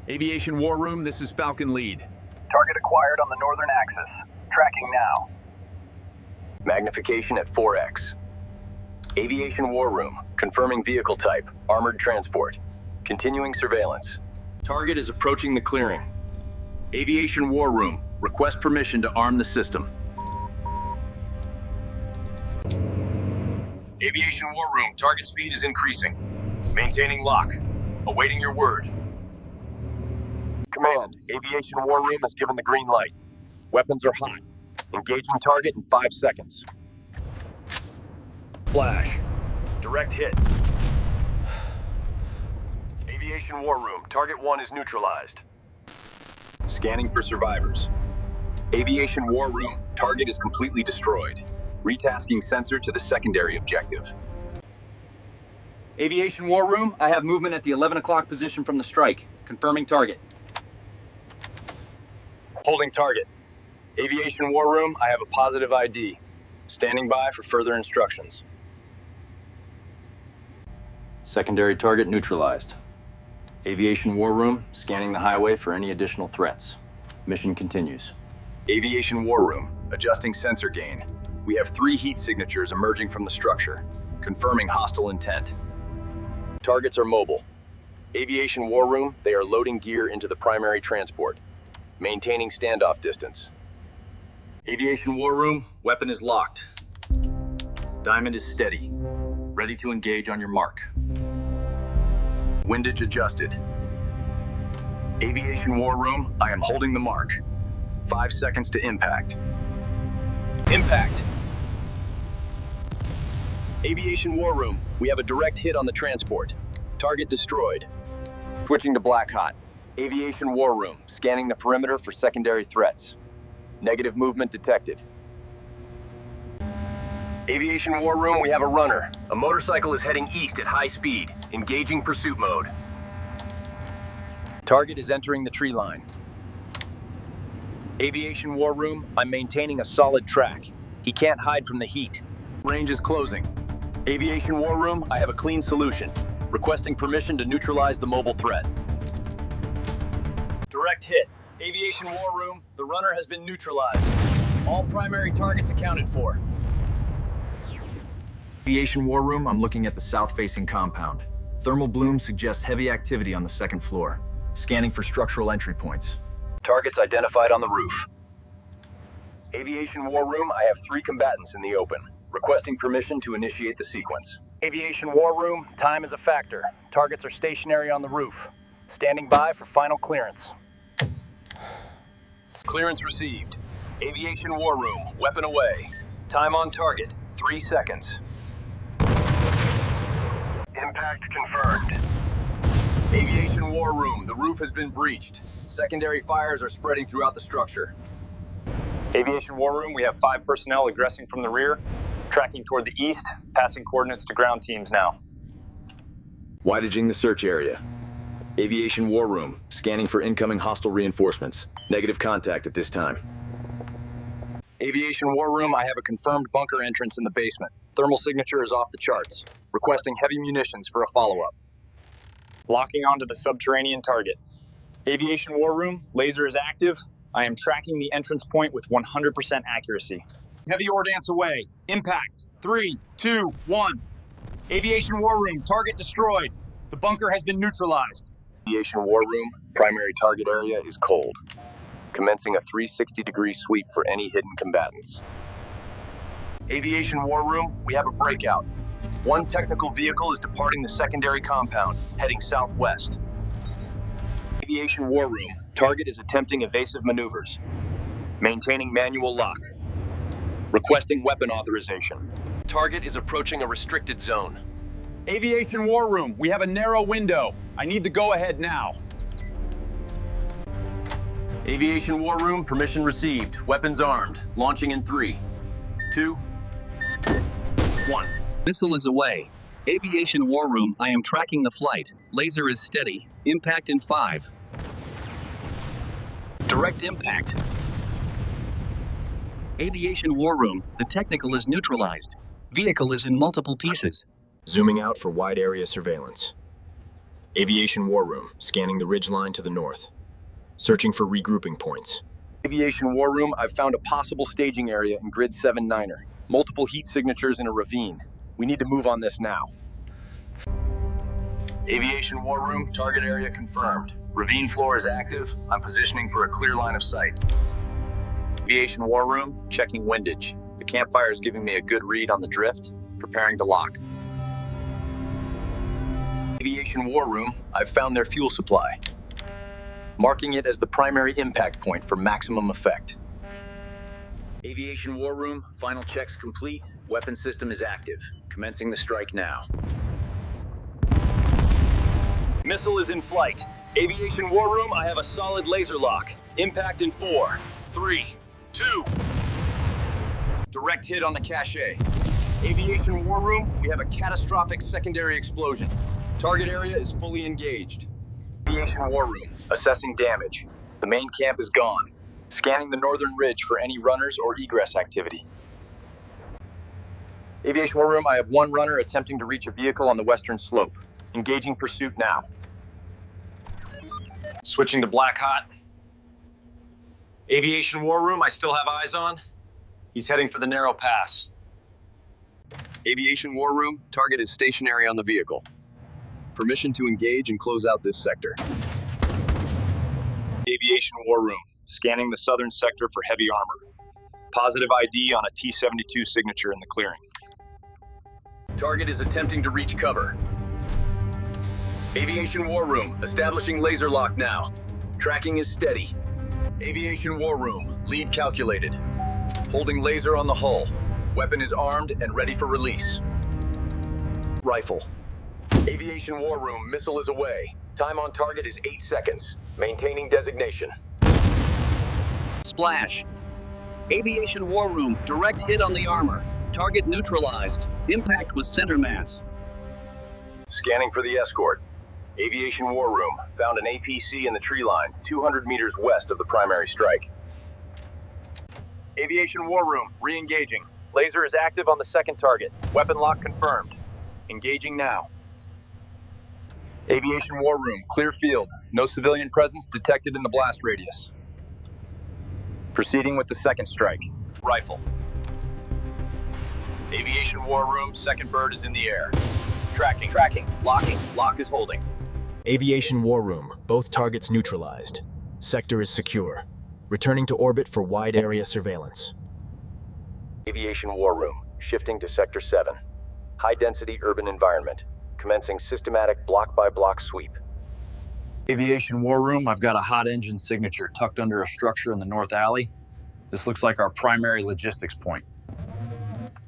Aviation War Room, this is Falcon Lead. Target acquired on the northern axis. Tracking now. Magnification at 4x. Aviation War Room, confirming vehicle type, armored transport. Continuing surveillance. Target is approaching the clearing. Aviation War Room, request permission to arm the system. Aviation War Room, target speed is increasing. Maintaining lock. Awaiting your word. Command, Aviation War Room has given the green light. Weapons are hot. Engaging target in 5 seconds. Flash. Direct hit. Aviation War Room, target 1 is neutralized. Scanning for survivors. Aviation War Room, target is completely destroyed. Retasking sensor to the secondary objective. Aviation War Room, I have movement at the 11 o'clock position from the strike. Confirming target. Holding target. Aviation War Room, I have a positive ID. Standing by for further instructions. Secondary target neutralized. Aviation War Room, scanning the highway for any additional threats. Mission continues. Aviation War Room, adjusting sensor gain. We have 3 heat signatures emerging from the structure, confirming hostile intent. Targets are mobile. Aviation War Room, they are loading gear into the primary transport. Maintaining standoff distance. Aviation War Room, weapon is locked. Diamond is steady. Ready to engage on your mark. Windage adjusted. Aviation War Room, I am holding the mark. 5 seconds to impact. Impact! Aviation War Room, we have a direct hit on the transport. Target destroyed. Switching to Black Hot. Aviation War Room, scanning the perimeter for secondary threats. Negative movement detected. Aviation War Room, we have a runner. A motorcycle is heading east at high speed. Engaging pursuit mode. Target is entering the tree line. Aviation War Room, I'm maintaining a solid track. He can't hide from the heat. Range is closing. Aviation War Room, I have a clean solution. Requesting permission to neutralize the mobile threat. Direct hit. Aviation War Room, the runner has been neutralized. All primary targets accounted for. Aviation War Room, I'm looking at the south-facing compound. Thermal bloom suggests heavy activity on the 2nd floor. Scanning for structural entry points. Targets identified on the roof. Aviation War Room, I have 3 combatants in the open. Requesting permission to initiate the sequence. Aviation War Room, time is a factor. Targets are stationary on the roof. Standing by for final clearance. Clearance received. Aviation War Room, weapon away. Time on target, 3 seconds. Impact confirmed. Aviation War Room, the roof has been breached. Secondary fires are spreading throughout the structure. Aviation War Room, we have 5 personnel aggressing from the rear, tracking toward the east, passing coordinates to ground teams now. Widaging the search area. Aviation War Room, scanning for incoming hostile reinforcements. Negative contact at this time. Aviation War Room, I have a confirmed bunker entrance in the basement. Thermal signature is off the charts. Requesting heavy munitions for a follow-up. Locking onto the subterranean target. Aviation War Room, laser is active. I am tracking the entrance point with 100% accuracy. Heavy ordnance away. Impact. 3, 2, 1. Aviation War Room, target destroyed. The bunker has been neutralized. Aviation War Room, primary target area is cold. Commencing a 360-degree sweep for any hidden combatants. Aviation War Room, we have a breakout. 1 technical vehicle is departing the secondary compound, heading southwest. Aviation War Room, target is attempting evasive maneuvers. Maintaining manual lock. Requesting weapon authorization. Target is approaching a restricted zone. Aviation War Room, we have a narrow window. I need the go-ahead now. Aviation War Room, permission received. Weapons armed. Launching in 3, 2, 1. Missile is away. Aviation War Room, I am tracking the flight. Laser is steady. Impact in 5. Direct impact. Aviation War Room, the technical is neutralized. Vehicle is in multiple pieces. Zooming out for wide area surveillance. Aviation War Room, scanning the ridgeline to the north. Searching for regrouping points. Aviation War Room, I've found a possible staging area in Grid 7-9er. Multiple heat signatures in a ravine. We need to move on this now. Aviation War Room, target area confirmed. Ravine floor is active. I'm positioning for a clear line of sight. Aviation War Room, checking windage. The campfire is giving me a good read on the drift. Preparing to lock. Aviation War Room, I've found their fuel supply. Marking it as the primary impact point for maximum effect. Aviation War Room, final checks complete. Weapon system is active. Commencing the strike now. Missile is in flight. Aviation War Room, I have a solid laser lock. Impact in 4, 3, 2. Direct hit on the cache. Aviation War Room, we have a catastrophic secondary explosion. Target area is fully engaged. Aviation War Room, assessing damage. The main camp is gone. Scanning the northern ridge for any runners or egress activity. Aviation War Room, I have one runner attempting to reach a vehicle on the western slope. Engaging pursuit now. Switching to black hot. Aviation War Room, I still have eyes on. He's heading for the narrow pass. Aviation War Room, target is stationary on the vehicle. Permission to engage and close out this sector. Aviation War Room, scanning the southern sector for heavy armor. Positive ID on a T-72 signature in the clearing. Target is attempting to reach cover. Aviation War Room, establishing laser lock now. Tracking is steady. Aviation War Room, lead calculated. Holding laser on the hull. Weapon is armed and ready for release. Rifle. Aviation War Room, missile is away. Time on target is 8 seconds. Maintaining designation. Splash. Aviation War Room, direct hit on the armor. Target neutralized. Impact was center mass. Scanning for the escort. Aviation War Room, found an APC in the tree line, 200 meters west of the primary strike. Aviation War Room, re-engaging. Laser is active on the second target. Weapon lock confirmed. Engaging now. Aviation War Room, clear field. No civilian presence detected in the blast radius. Proceeding with the second strike. Rifle. Aviation War Room, second bird is in the air. Tracking. Locking. Lock is holding. Aviation War Room, both targets neutralized. Sector is secure. Returning to orbit for wide area surveillance. Aviation War Room, shifting to Sector 7. High-density urban environment. Commencing systematic block-by-block sweep. Aviation War Room, I've got a hot engine signature tucked under a structure in the north alley. This looks like our primary logistics point.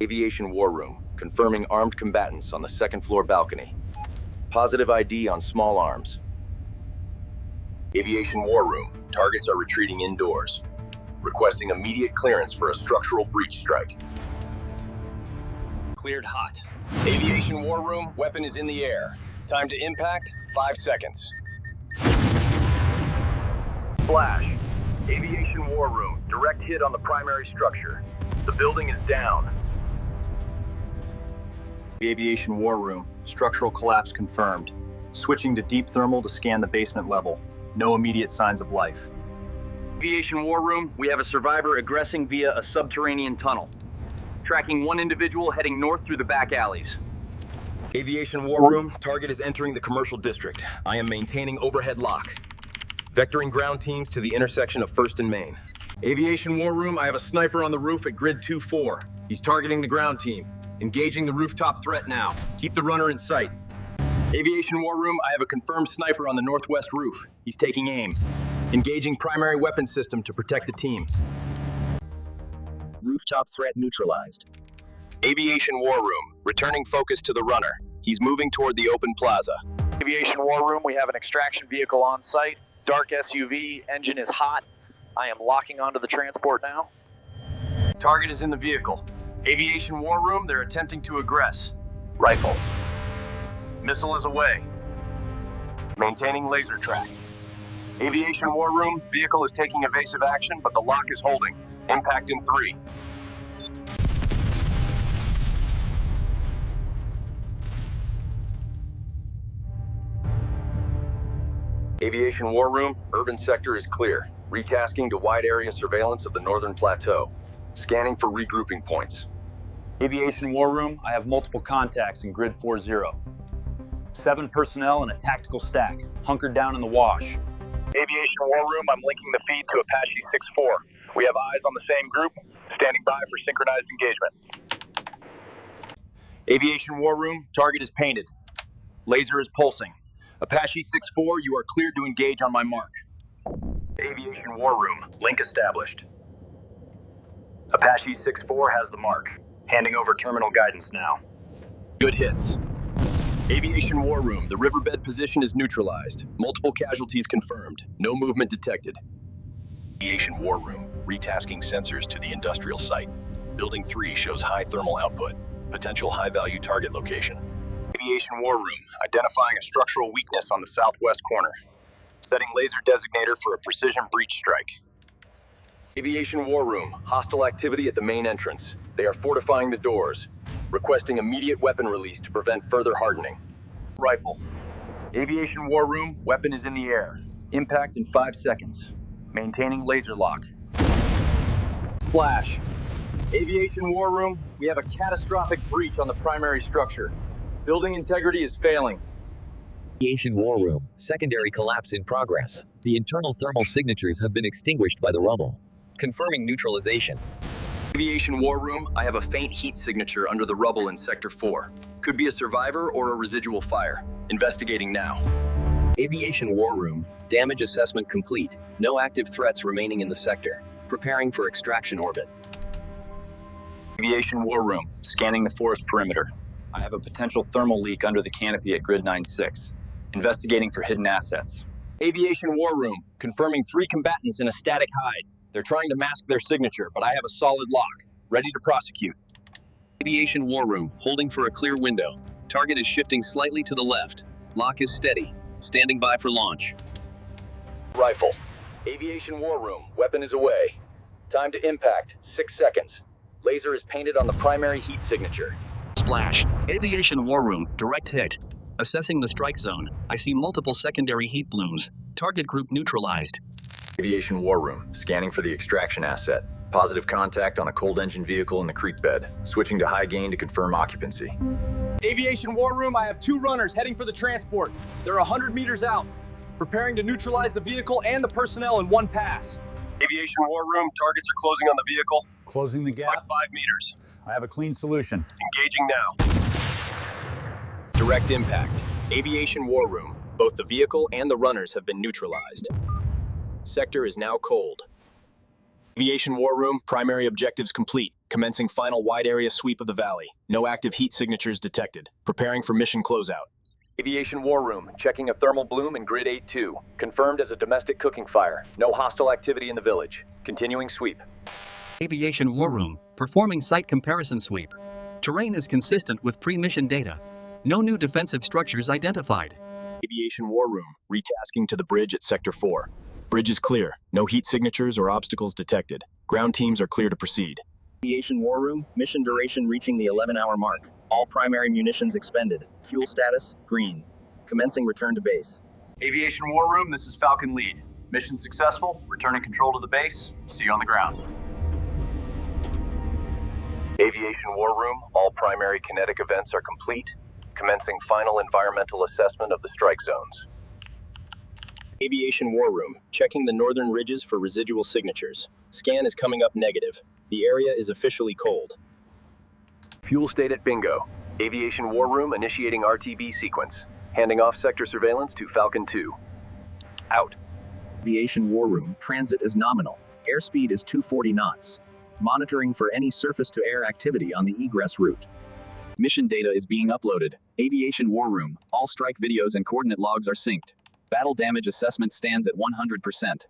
Aviation War Room, confirming armed combatants on the second floor balcony. Positive ID on small arms. Aviation War Room, targets are retreating indoors. Requesting immediate clearance for a structural breach strike. Cleared hot. Aviation War Room, weapon is in the air. Time to impact, 5 seconds. Flash. Aviation War Room, direct hit on the primary structure. The building is down. Aviation War Room, structural collapse confirmed. Switching to deep thermal to scan the basement level. No immediate signs of life. Aviation War Room, we have a survivor aggressing via a subterranean tunnel. Tracking one individual heading north through the back alleys. Aviation War Room, target is entering the commercial district. I am maintaining overhead lock. Vectoring ground teams to the intersection of 1st and Main. Aviation War Room, I have a sniper on the roof at grid 2-4. He's targeting the ground team. Engaging the rooftop threat now. Keep the runner in sight. Aviation War Room, I have a confirmed sniper on the northwest roof. He's taking aim. Engaging primary weapon system to protect the team. Rooftop threat neutralized. Aviation War Room, returning focus to the runner. He's moving toward the open plaza. Aviation War Room, we have an extraction vehicle on site. Dark SUV, engine is hot. I am locking onto the transport now. Target is in the vehicle. Aviation War Room, they're attempting to aggress. Rifle. Missile is away. Maintaining laser track. Aviation War Room, vehicle is taking evasive action, but the lock is holding. Impact in 3. Aviation War Room, urban sector is clear. Retasking to wide area surveillance of the northern plateau. Scanning for regrouping points. Aviation War Room, I have multiple contacts in Grid 4-0. 7 personnel and a tactical stack, hunkered down in the wash. Aviation War Room, I'm linking the feed to Apache 6-4. We have eyes on the same group, standing by for synchronized engagement. Aviation War Room, target is painted. Laser is pulsing. Apache 6-4, you are cleared to engage on my mark. Aviation War Room, link established. Apache 6-4 has the mark. Handing over terminal guidance now. Good hits. Aviation War Room, the riverbed position is neutralized. Multiple casualties confirmed. No movement detected. Aviation War Room, retasking sensors to the industrial site. Building 3 shows high thermal output. Potential high-value target location. Aviation War Room, identifying a structural weakness on the southwest corner. Setting laser designator for a precision breach strike. Aviation War Room, hostile activity at the main entrance. They are fortifying the doors. Requesting immediate weapon release to prevent further hardening. Rifle. Aviation War Room, weapon is in the air. Impact in 5 seconds. Maintaining laser lock. Splash. Aviation War Room, we have a catastrophic breach on the primary structure. Building integrity is failing. Aviation War Room, secondary collapse in progress. The internal thermal signatures have been extinguished by the rubble. Confirming neutralization. Aviation War Room, I have a faint heat signature under the rubble in Sector 4. Could be a survivor or a residual fire. Investigating now. Aviation War Room, damage assessment complete. No active threats remaining in the sector. Preparing for extraction orbit. Aviation War Room, scanning the forest perimeter. I have a potential thermal leak under the canopy at Grid 9-6. Investigating for hidden assets. Aviation War Room, confirming 3 combatants in a static hide. They're trying to mask their signature, but I have a solid lock. Ready to prosecute. Aviation War Room, holding for a clear window. Target is shifting slightly to the left. Lock is steady. Standing by for launch. Rifle. Aviation War Room, weapon is away. Time to impact, 6 seconds. Laser is painted on the primary heat signature. Splash. Aviation War Room, direct hit. Assessing the strike zone. I see multiple secondary heat blooms. Target group neutralized. Aviation War Room, scanning for the extraction asset. Positive contact on a cold engine vehicle in the creek bed. Switching to high gain to confirm occupancy. Aviation War Room, I have 2 runners heading for the transport. They're 100 meters out. Preparing to neutralize the vehicle and the personnel in 1 pass. Aviation War Room, targets are closing on the vehicle. Closing the gap. 5 meters. I have a clean solution. Engaging now. Direct impact. Aviation War Room, both the vehicle and the runners have been neutralized. Sector is now cold. Aviation War Room, primary objectives complete. Commencing final wide area sweep of the valley. No active heat signatures detected. Preparing for mission closeout. Aviation War Room, checking a thermal bloom in Grid 8-2. Confirmed as a domestic cooking fire. No hostile activity in the village. Continuing sweep. Aviation War Room, performing site comparison sweep. Terrain is consistent with pre-mission data. No new defensive structures identified. Aviation War Room, retasking to the bridge at Sector 4. Bridge is clear. No heat signatures or obstacles detected. Ground teams are clear to proceed. Aviation War Room, mission duration reaching the 11-hour mark. All primary munitions expended. Fuel status, green. Commencing return to base. Aviation War Room, this is Falcon Lead. Mission successful, returning control to the base. See you on the ground. Aviation War Room, all primary kinetic events are complete. Commencing final environmental assessment of the strike zones. Aviation War Room, checking the northern ridges for residual signatures. Scan is coming up negative. The area is officially cold. Fuel state at bingo. Aviation War Room initiating RTB sequence. Handing off sector surveillance to Falcon 2. Out. Aviation War Room, transit is nominal. Airspeed is 240 knots. Monitoring for any surface-to-air activity on the egress route. Mission data is being uploaded. Aviation War Room, all strike videos and coordinate logs are synced. Battle damage assessment stands at 100%.